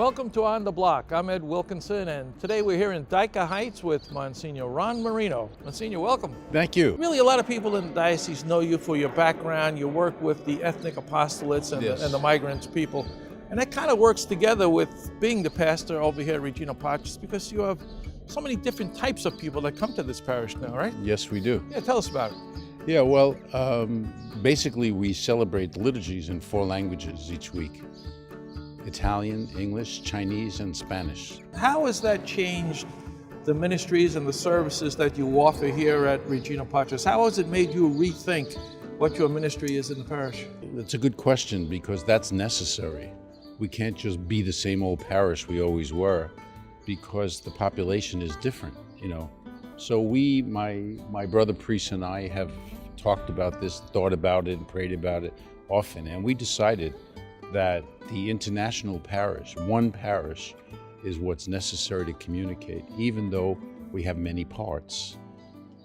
Welcome to On the Block. I'm Ed Wilkinson, and today we're here in Dyker Heights with Monsignor Ron Marino. Monsignor, welcome. Thank you. Really, a lot of people in the diocese know you for your background. You work with the ethnic apostolates and, Yes. the migrants people. And that kind of works together with being the pastor over here at Regina Pacis, because you have so many different types of people that come to this parish now, right? Yes, we do. Yeah, tell us about it. Yeah, well, basically we celebrate the liturgies in 4 languages each week: Italian, English, Chinese, and Spanish. How has that changed the ministries and the services that you offer here at Regina Pacis? How has it made you rethink what your ministry is in the parish? That's a good question, because that's necessary. We can't just be the same old parish we always were, because the population is different, you know. So my brother priest and I have talked about this, thought about it, and prayed about it often, and we decided that the international parish, one parish, is what's necessary to communicate, even though we have many parts.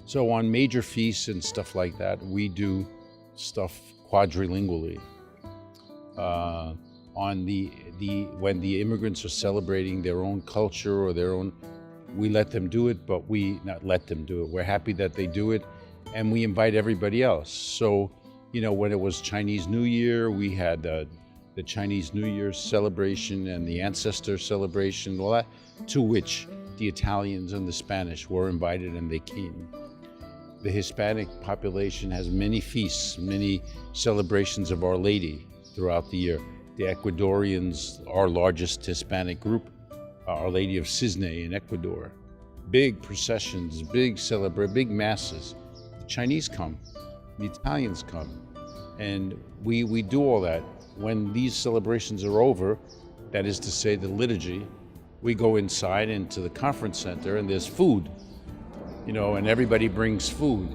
So on major feasts and stuff like that, we do stuff quadrilingually. On when the immigrants are celebrating their own culture or their own, we let them do it, but we not let them do it. We're happy that they do it, and we invite everybody else. So, you know, when it was Chinese New Year, we had the Chinese New Year celebration and the ancestor celebration, all that, to which the Italians and the Spanish were invited, and they came. The Hispanic population has many feasts, many celebrations of Our Lady throughout the year. The Ecuadorians, our largest Hispanic group, Our Lady of Cisne in Ecuador. Big processions, big masses. The Chinese come, the Italians come, and we do all that. When these celebrations are over, that is to say the liturgy, we go inside into the conference center, and there's food, you know, and everybody brings food.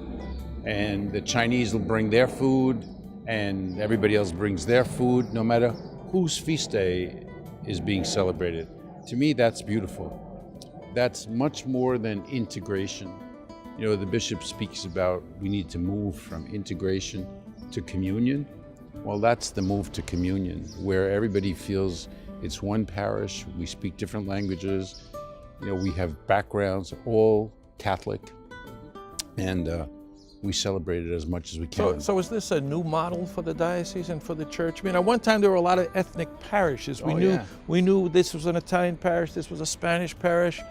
And the Chinese will bring their food, and everybody else brings their food, no matter whose feast day is being celebrated. To me, that's beautiful. That's much more than integration. You know, the bishop speaks about we need to move from integration to communion. Well, that's the move to communion, where everybody feels it's one parish, we speak different languages, you know, we have backgrounds, all Catholic, and we celebrate it as much as we can. So is this a new model for the diocese and for the church? I mean, at one time there were a lot of ethnic parishes. We knew this was an Italian parish, this was a Spanish parish.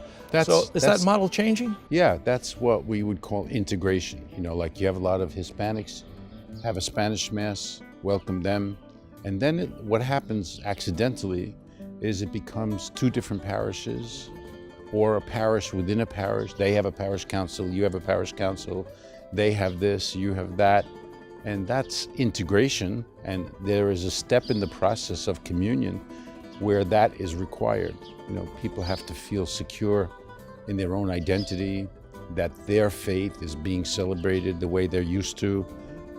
So is that model changing? Yeah, that's what we would call integration. You know, like you have a lot of Hispanics, have a Spanish Mass, welcome them, and then what happens accidentally is it becomes 2 different parishes, or a parish within a parish. They have a parish council, you have a parish council, they have this, you have that, and that's integration. And there is a step in the process of communion where that is required. You know, people have to feel secure in their own identity, that their faith is being celebrated the way they're used to,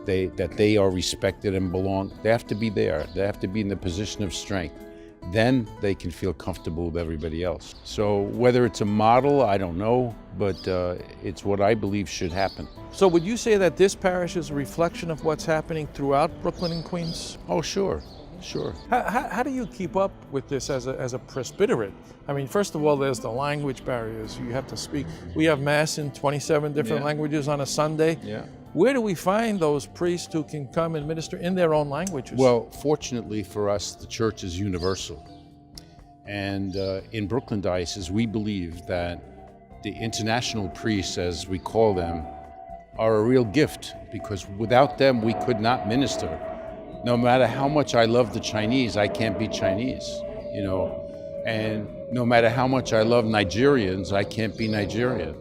that they are respected and belong. They have to be there. They have to be in the position of strength. Then they can feel comfortable with everybody else. So whether it's a model, I don't know, but it's what I believe should happen. So would you say that this parish is a reflection of what's happening throughout Brooklyn and Queens? Oh, sure. How do you keep up with this as a presbyterate? I mean, first of all, there's the language barriers. You have to speak. We have Mass in 27 different languages on a Sunday. Yeah. Where do we find those priests who can come and minister in their own languages? Well, fortunately for us, the church is universal. And in Brooklyn Diocese, we believe that the international priests, as we call them, are a real gift, because without them, we could not minister. No matter how much I love the Chinese, I can't be Chinese, you know. And no matter how much I love Nigerians, I can't be Nigerian.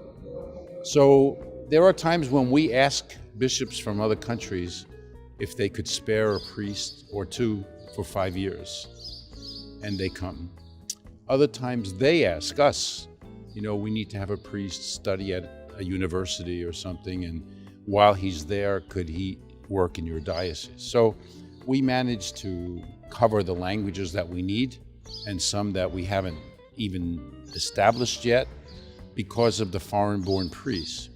So there are times when we ask bishops from other countries if they could spare a priest or 2 for 5 years, and they come. Other times they ask us, you know, we need to have a priest study at a university or something, and while he's there, could he work in your diocese? So we manage to cover the languages that we need, and some that we haven't even established yet because of the foreign-born priests.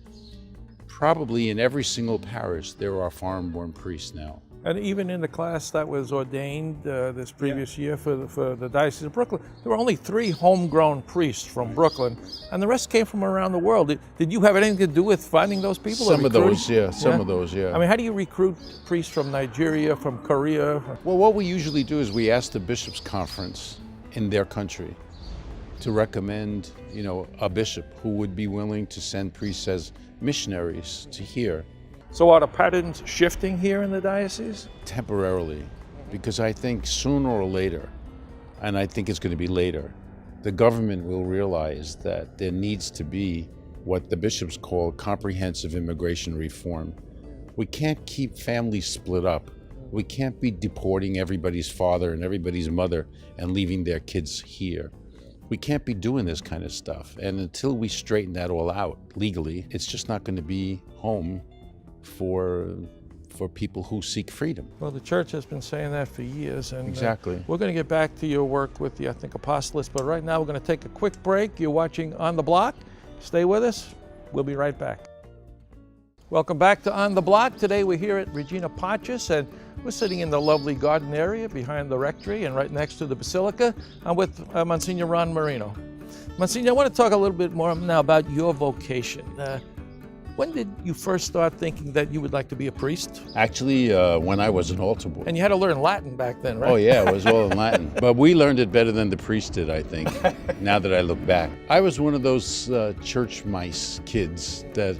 Probably in every single parish there are foreign-born priests now. And even in the class that was ordained this previous year for the Diocese of Brooklyn, there were only 3 homegrown priests from Brooklyn, and the rest came from around the world. Did you have anything to do with finding those people? Some of those, yeah. Some of those, yeah. I mean, how do you recruit priests from Nigeria, from Korea? Well, what we usually do is we ask the Bishops' Conference in their country to recommend, a bishop who would be willing to send priests as missionaries to here. So are the patterns shifting here in the diocese? Temporarily, because I think sooner or later, and I think it's going to be later, the government will realize that there needs to be what the bishops call comprehensive immigration reform. We can't keep families split up. We can't be deporting everybody's father and everybody's mother and leaving their kids here. We can't be doing this kind of stuff. And until we straighten that all out legally, it's just not going to be home for people who seek freedom. Well, the church has been saying that for years. And exactly. We're going to get back to your work with the Ethnic Apostolates, but right now we're going to take a quick break. You're watching On the Block. Stay with us. We'll be right back. Welcome back to On the Block. Today we're here at Regina Pacis, and we're sitting in the lovely garden area behind the rectory and right next to the Basilica. I'm with Monsignor Ron Marino. Monsignor, I want to talk a little bit more now about your vocation. When did you first start thinking that you would like to be a priest? Actually, when I was an altar boy. And you had to learn Latin back then, right? Oh yeah, it was all in Latin. But we learned it better than the priest did, I think, now that I look back. I was one of those church mice kids that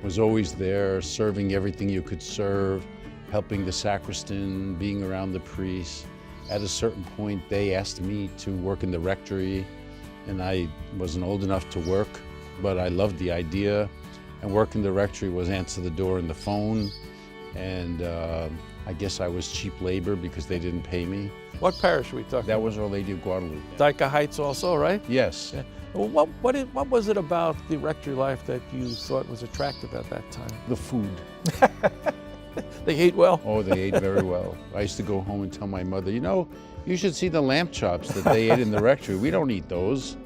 was always there, serving everything you could serve, helping the sacristan, being around the priest. At a certain point, they asked me to work in the rectory, and I wasn't old enough to work, but I loved the idea. And working the rectory was answer the door and the phone, and I guess I was cheap labor because they didn't pay me. What parish are we talking about? That was Our Lady of Guadalupe. Dyka Heights also, right? Yes. Yeah. Well, what was it about the rectory life that you thought was attractive at that time? The food. They ate well? Oh, they ate very well. I used to go home and tell my mother, you should see the lamb chops that they ate in the rectory. We don't eat those,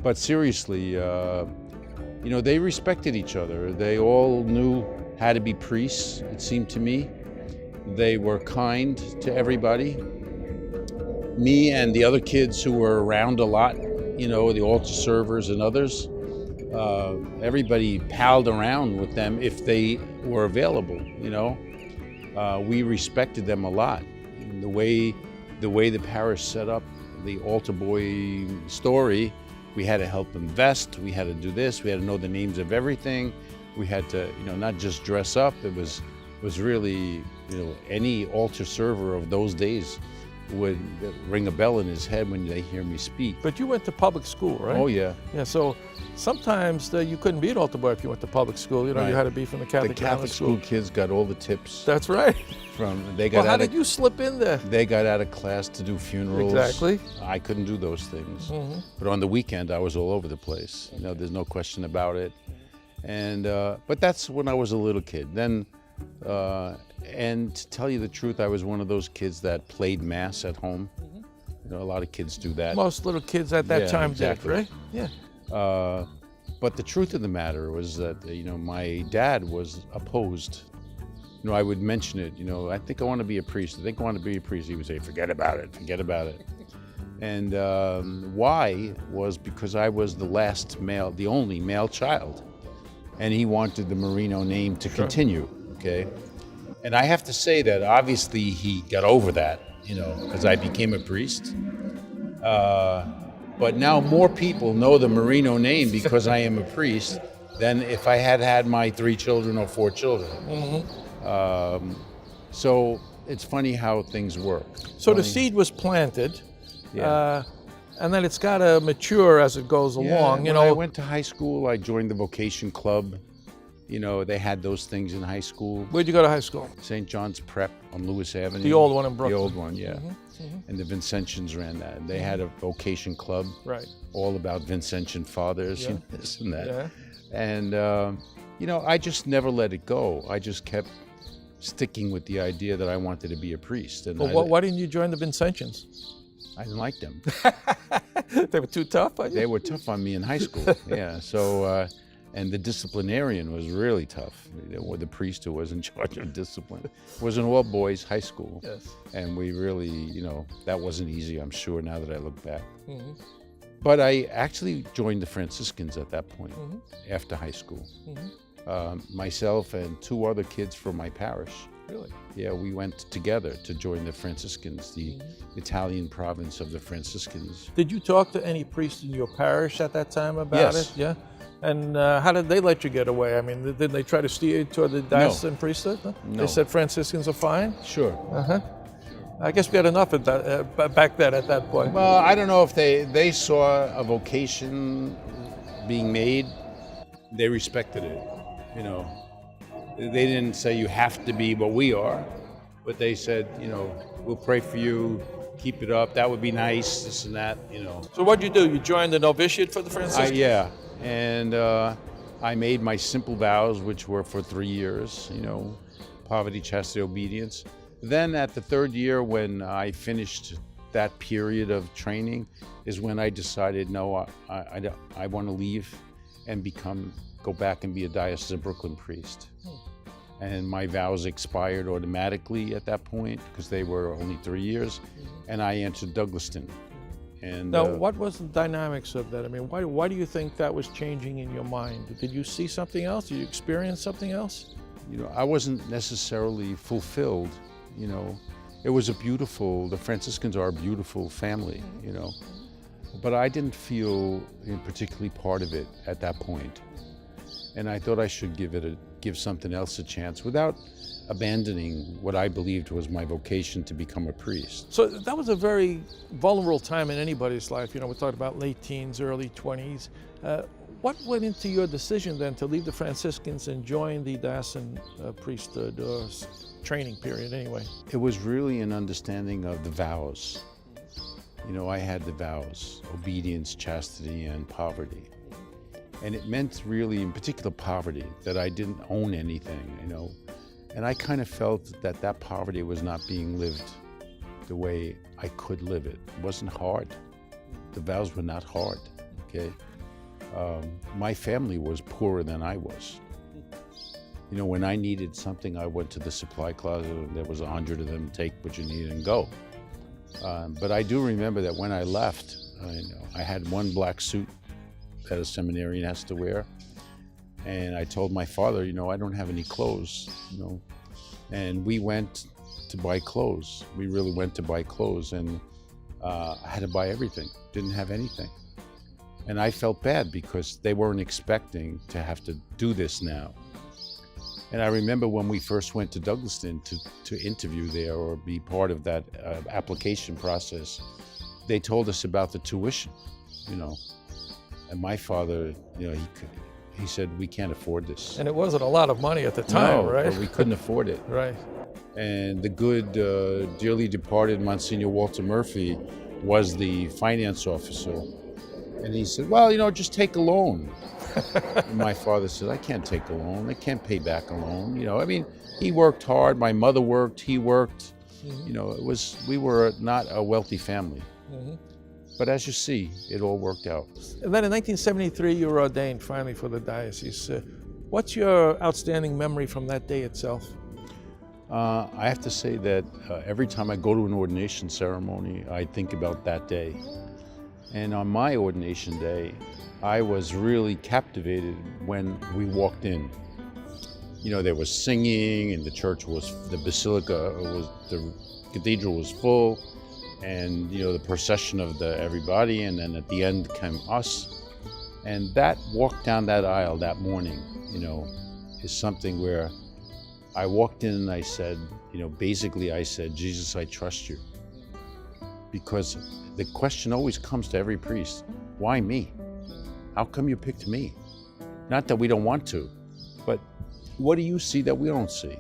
But seriously, they respected each other. They all knew how to be priests, it seemed to me. They were kind to everybody. Me and the other kids who were around a lot, the altar servers and others, everybody palled around with them if they were available, We respected them a lot. And the way the parish set up the altar boy story, we had to help them vest, we had to do this, we had to know the names of everything. We had to, not just dress up. It was really, any altar server of those days would ring a bell in his head when they hear me speak. But you went to public school, right? Oh, yeah. Yeah, so sometimes you couldn't be an altar boy if you went to public school. Right. You had to be from the Catholic school kids got all the tips. That's right. How did you slip in there? They got out of class to do funerals. Exactly. I couldn't do those things. Mm-hmm. But on the weekend, I was all over the place. There's no question about it. And but that's when I was a little kid. Then, and to tell you the truth, I was one of those kids that played mass at home. Mm-hmm. A lot of kids do that. Most little kids at that time exactly. did, right? Yeah. But the truth of the matter was that, my dad was opposed. I would mention it, I think I want to be a priest. I think I want to be a priest. He would say, forget about it, forget about it. And why was because I was the only male child. And he wanted the Marino name to continue, okay? And I have to say that obviously he got over that, because I became a priest. But now more people know the Marino name because I am a priest than if I had had my 3 children or 4 children. Mm-hmm. So it's funny how things work. So the seed was planted, and then it's got to mature as it goes along. When I went to high school, I joined the vocation club. They had those things in high school. Where'd you go to high school? St. John's Prep on Lewis Avenue. The old one in Brooklyn. The old one, yeah. Mm-hmm. Mm-hmm. And the Vincentians ran that. And they had a vocation club, right? All about Vincentian fathers, this and that. Yeah. And I just never let it go. I just kept sticking with the idea that I wanted to be a priest. And why didn't you join the Vincentians? I didn't like them. They were too tough on you? They were tough on me in high school, yeah. So And the disciplinarian was really tough, or the priest who was in charge of discipline. It was an all-boys high school. Yes. And we really, that wasn't easy, I'm sure, now that I look back. Mm-hmm. But I actually joined the Franciscans at that point, after high school. Myself and 2 other kids from my parish. Really? Yeah, we went together to join the Franciscans, the Italian province of the Franciscans. Did you talk to any priests in your parish at that time about Yes. it? Yeah. And how did they let you get away? I mean, did they try to steer you toward the diocesan priesthood? No. They said Franciscans are fine? Sure. Uh-huh. I guess we had enough of that, back then at that point. Well, I don't know if they saw a vocation being made. They respected it, They didn't say you have to be what we are, but they said, we'll pray for you, keep it up, that would be nice, this and that, So what'd you do? You joined the novitiate for the Franciscans? Yeah, and I made my simple vows, which were for 3 years, poverty, chastity, obedience. Then at the 3rd year, when I finished that period of training, is when I decided, no, I want to leave and go back and be a diocesan Brooklyn priest. And my vows expired automatically at that point because they were only 3 years, and I entered Douglaston. And now, what was the dynamics of that? I mean, why do you think that was changing in your mind? Did you see something else? Did you experience something else? I wasn't necessarily fulfilled. It was the Franciscans are a beautiful family, but I didn't feel particularly part of it at that point. And I thought I should give something else a chance without abandoning what I believed was my vocation to become a priest. So that was a very vulnerable time in anybody's life. We're talking about late teens, early 20s. What went into your decision then to leave the Franciscans and join the diocesan priesthood, or training period anyway? It was really an understanding of the vows. I had the vows, obedience, chastity, and poverty. And it meant really, in particular, poverty, that I didn't own anything, And I kind of felt that poverty was not being lived the way I could live it. It wasn't hard. The vows were not hard, okay? My family was poorer than I was. When I needed something, I went to the supply closet, and there was 100 of them, take what you need and go. But I do remember that when I left, I had one black suit that a seminarian has to wear. And I told my father, I don't have any clothes, And we went to buy clothes. We really went to buy clothes, and I had to buy everything, didn't have anything. And I felt bad because they weren't expecting to have to do this now. And I remember when we first went to Douglaston to interview there or be part of that application process, they told us about the tuition, And my father, he said, we can't afford this. And it wasn't a lot of money at the time, No, right? but we couldn't afford it. Right. And the good, dearly departed Monsignor Walter Murphy was the finance officer. And he said, well, just take a loan. And my father said, I can't take a loan. I can't pay back a loan. He worked hard. My mother worked. He worked. We were not a wealthy family. But as you see, it all worked out. And then in 1973, you were ordained finally for the diocese. What's your outstanding memory from that day itself? I have to say that every time I go to an ordination ceremony, I think about that day. And on my ordination day, I was really captivated when we walked in. There was singing, and the cathedral was full, and the procession of everybody, and then at the end came us. And that walk down that aisle that morning, is something where I walked in and I said, basically I said, Jesus, I trust you. Because the question always comes to every priest, why me? How come you picked me? Not that we don't want to, but what do you see that we don't see?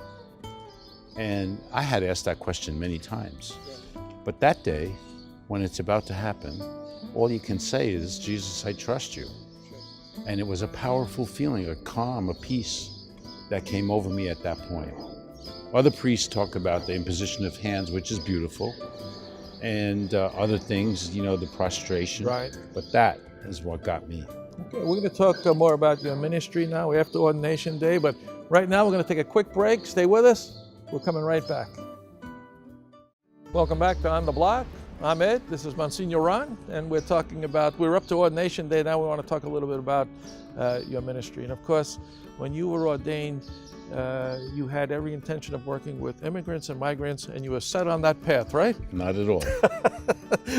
And I had asked that question many times. But that day, when it's about to happen, all you can say is, Jesus, I trust you. And it was a powerful feeling, a calm, a peace that came over me at that point. Other priests talk about the imposition of hands, which is beautiful, and other things, the prostration. Right. But that is what got me. Okay, we're going to talk more about your ministry now after Ordination Day, but right now we're going to take a quick break. Stay with us. We're coming right back. Welcome back to On the Block. I'm Ed. This is Monsignor Ron, and we're up to Ordination Day. Now we want to talk a little bit about your ministry. And of course, when you were ordained, you had every intention of working with immigrants and migrants, and you were set on that path, right? Not at all.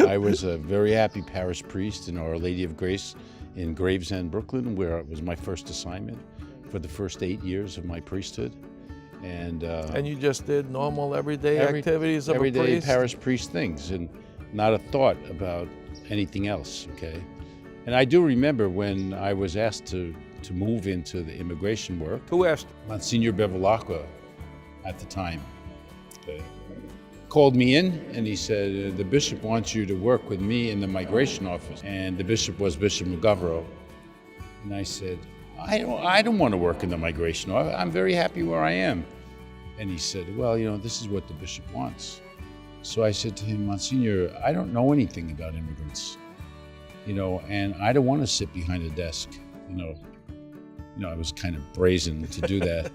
I was a very happy parish priest in Our Lady of Grace in Gravesend, Brooklyn, where it was my first assignment for the first 8 years of my priesthood. And you just did normal everyday activities of a priest? Everyday parish priest things, and not a thought about anything else, okay? And I do remember when I was asked to move into the immigration work. Who asked? Monsignor Bevilacqua at the time. Called me in and he said, the bishop wants you to work with me in the migration office. And the bishop was Bishop McGoverill. And I said, I don't want to work in the migration office. I'm very happy where I am. And he said, well, this is what the bishop wants. So I said to him, Monsignor, I don't know anything about immigrants, and I don't want to sit behind a desk, I was kind of brazen to do that.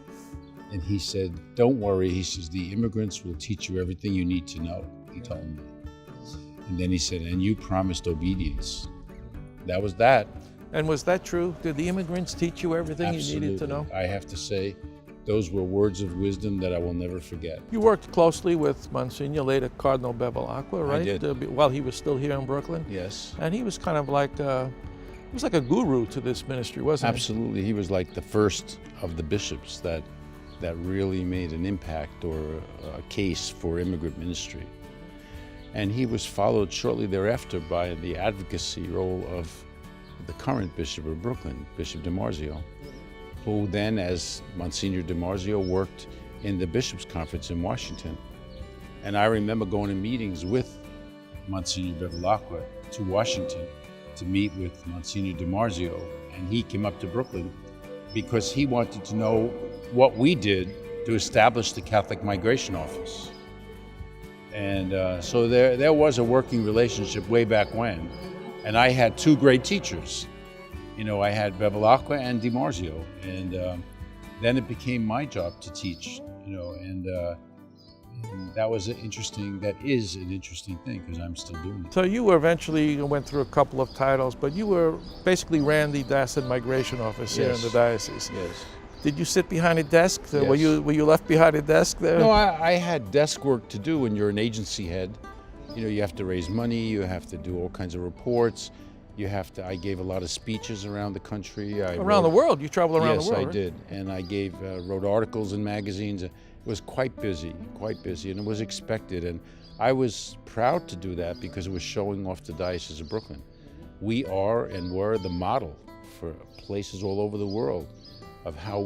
And he said, don't worry. He says, the immigrants will teach you everything you need to know, he told me. And then he said, and you promised obedience. That was that. And was that true? Did the immigrants teach you everything Absolutely. You needed to know? I have to say, those were words of wisdom that I will never forget. You worked closely with Monsignor, later Cardinal Bevilacqua, right? I did. While he was still here in Brooklyn? Yes. And he was kind of like, he was like a guru to this ministry, wasn't he? Absolutely. He was like the first of the bishops that really made an impact or a case for immigrant ministry. And he was followed shortly thereafter by the advocacy role of the current Bishop of Brooklyn, Bishop DiMarzio, who then, as Monsignor DiMarzio, worked in the Bishops' Conference in Washington. And I remember going to meetings with Monsignor Bevilacqua to Washington to meet with Monsignor DiMarzio, and he came up to Brooklyn because he wanted to know what we did to establish the Catholic Migration Office. And so there was a working relationship way back when. And I had two great teachers. I had Bevilacqua and DiMarzio. And then it became my job to teach, and that is an interesting thing because I'm still doing it. So you eventually went through a couple of titles, but you basically ran the Diocesan Migration Office here in the diocese. Yes. Did you sit behind a desk? Yes. Were you left behind a desk there? No, I had desk work to do when you're an agency head. You have to raise money, you have to do all kinds of reports. I gave a lot of speeches around the country. The world? You traveled around the world, Yes, I right? did. And I wrote articles in magazines. It was quite busy, and it was expected. And I was proud to do that because it was showing off the Diocese of Brooklyn. We are and were the model for places all over the world of how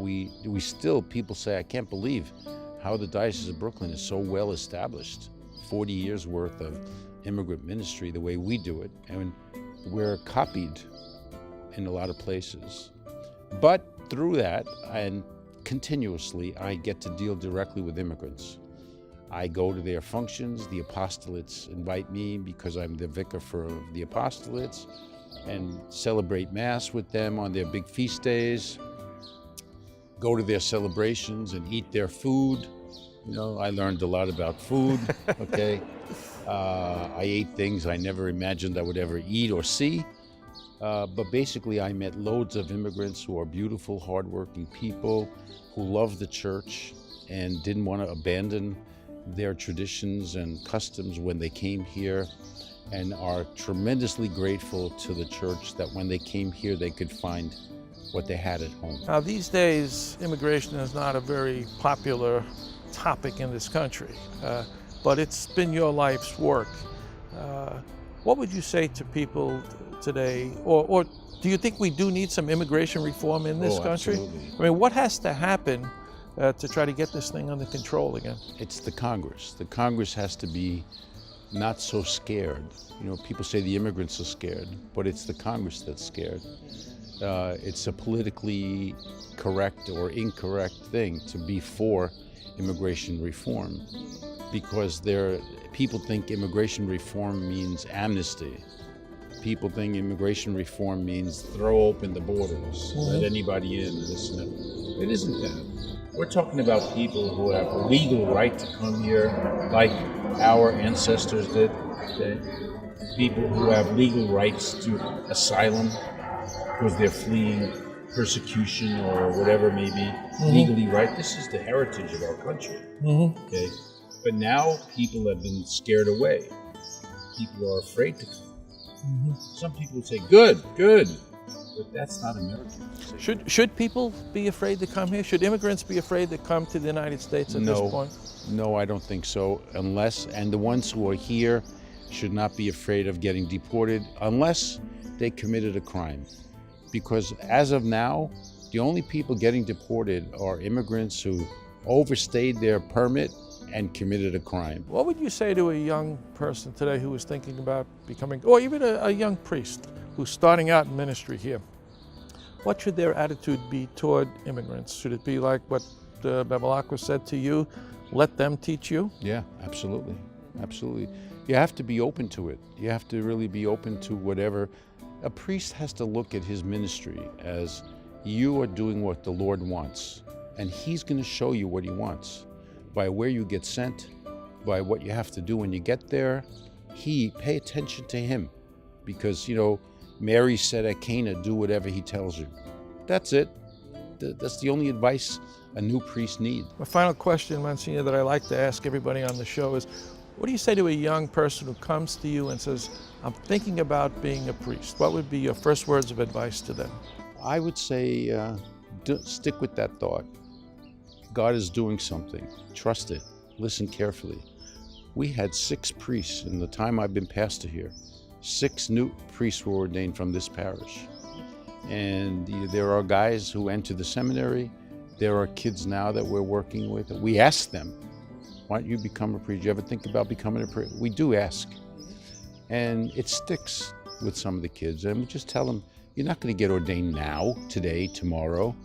people say, I can't believe how the Diocese of Brooklyn is so well established. 40 years worth of immigrant ministry, the way we do it. And we're copied in a lot of places. But through that, and continuously, I get to deal directly with immigrants. I go to their functions. The apostolates invite me because I'm the vicar for the apostolates, and celebrate Mass with them on their big feast days, go to their celebrations and eat their food. I learned a lot about food, okay? I ate things I never imagined I would ever eat or see. But basically, I met loads of immigrants who are beautiful, hardworking people who love the church and didn't want to abandon their traditions and customs when they came here, and are tremendously grateful to the church that when they came here, they could find what they had at home. Now, these days, immigration is not a very popular topic in this country, but it's been your life's work. What would you say to people today, or do you think we do need some immigration reform in this country? Absolutely. I mean, what has to happen to try to get this thing under control again? It's the Congress. The Congress has to be not so scared. People say the immigrants are scared, but it's the Congress that's scared. It's a politically correct or incorrect thing to be for immigration reform, because people think immigration reform means amnesty. people think immigration reform means throw open the borders, let anybody in, this and that. It isn't that. We're talking about people who have a legal right to come here, like our ancestors did. Okay? People who have legal rights to asylum because they're fleeing persecution or whatever may be legally right. This is the heritage of our country. Okay? But now people have been scared away. People are afraid to come. Some people say, good, but that's not American. Should people be afraid to come here? Should immigrants be afraid to come to the United States at this point? No, I don't think so. And the ones who are here should not be afraid of getting deported unless they committed a crime. Because as of now, the only people getting deported are immigrants who overstayed their permit and committed a crime. What would you say to a young person today who is thinking about becoming, or even a young priest who's starting out in ministry here? What should their attitude be toward immigrants? Should it be like what Basilica said to you, let them teach you? Yeah, absolutely. Absolutely. You have to be open to it. You have to really be open to whatever. A priest has to look at his ministry as you are doing what the Lord wants, and he's going to show you what he wants. By where you get sent, by what you have to do when you get there, pay attention to him. Because, Mary said at Cana, do whatever he tells you. That's it. That's the only advice a new priest needs. My final question, Monsignor, that I like to ask everybody on the show is, what do you say to a young person who comes to you and says, I'm thinking about being a priest? What would be your first words of advice to them? I would say, stick with that thought. God is doing something. Trust it. Listen carefully. We had 6 priests in the time I've been pastor here. 6 new priests were ordained from this parish. And there are guys who enter the seminary. There are kids now that we're working with. We ask them, why don't you become a priest? Do you ever think about becoming a priest? We do ask. And it sticks with some of the kids. And we just tell them, you're not going to get ordained now, today, tomorrow.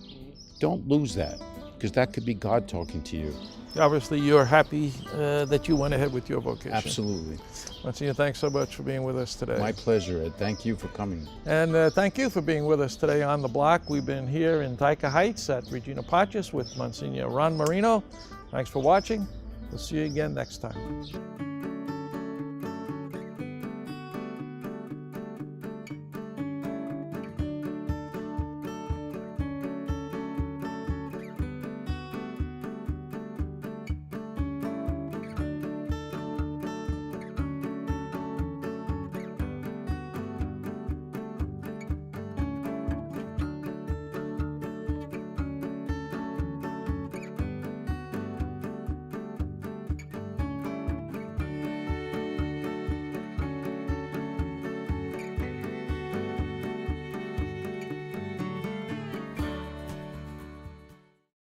Don't lose that, because that could be God talking to you. Obviously, you're happy that you went ahead with your vocation. Absolutely. Monsignor, thanks so much for being with us today. My pleasure, Ed. Thank you for coming. And thank you for being with us today on The Block. We've been here in Tyka Heights at Regina Pacis with Monsignor Ron Marino. Thanks for watching. We'll see you again next time.